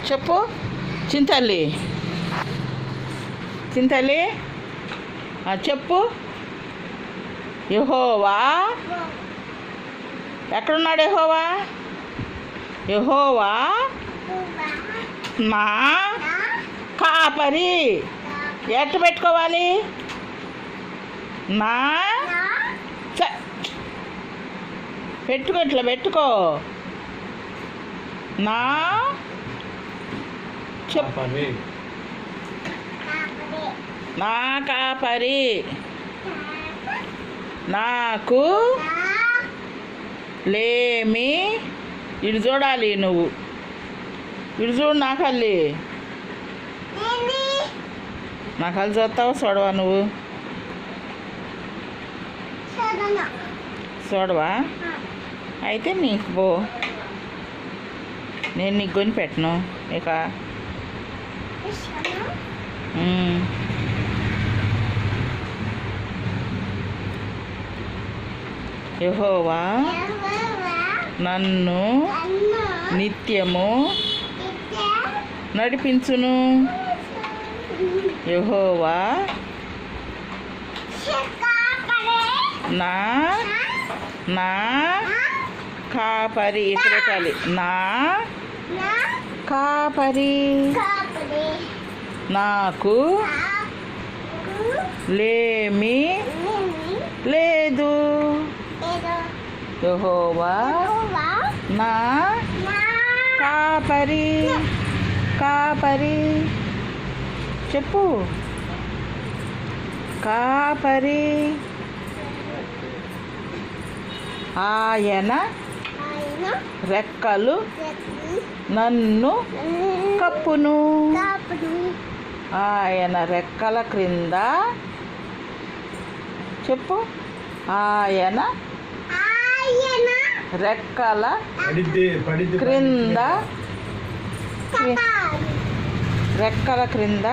చెప్పు. చింతల్లి చింతల్లి చెప్పు. యెహోవా ఎక్కడున్నాడు? యెహోవా యెహోవా నా కాపరి. ఎట్ట పెట్టుకోవాలి? నా పెట్టుకో, ఇట్లా పెట్టుకో. నా చెప్పు. నా కాపరి నాకు లేమి. ఇటు చూడాలి నువ్వు, ఇటు చూడు. నా కళ్ళి చూస్తావా? చూడవా నువ్వు? చూడవా? అయితే నీకు పో, నేను నీకు కొని పెట్టను ఇక. యెహోవా నన్ను నిత్యము నడిపించును. యెహోవా నా నా కాపరి. ఇటు పెట్టాలి. నా కాపరి నాకు లేమి లేదు. యెహోవా నా కాపరి. కాపరి చెప్పు. కాపరి. ఆయన రెక్కలు నన్ను కప్పును. ఆయన రెక్కల క్రింద చెప్పు. ఆయన రెక్కల క్రింద రెక్కల క్రింద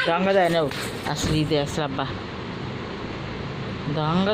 దొంగదానవు. అసలు ఇది అసలు అబ్బా దొంగ.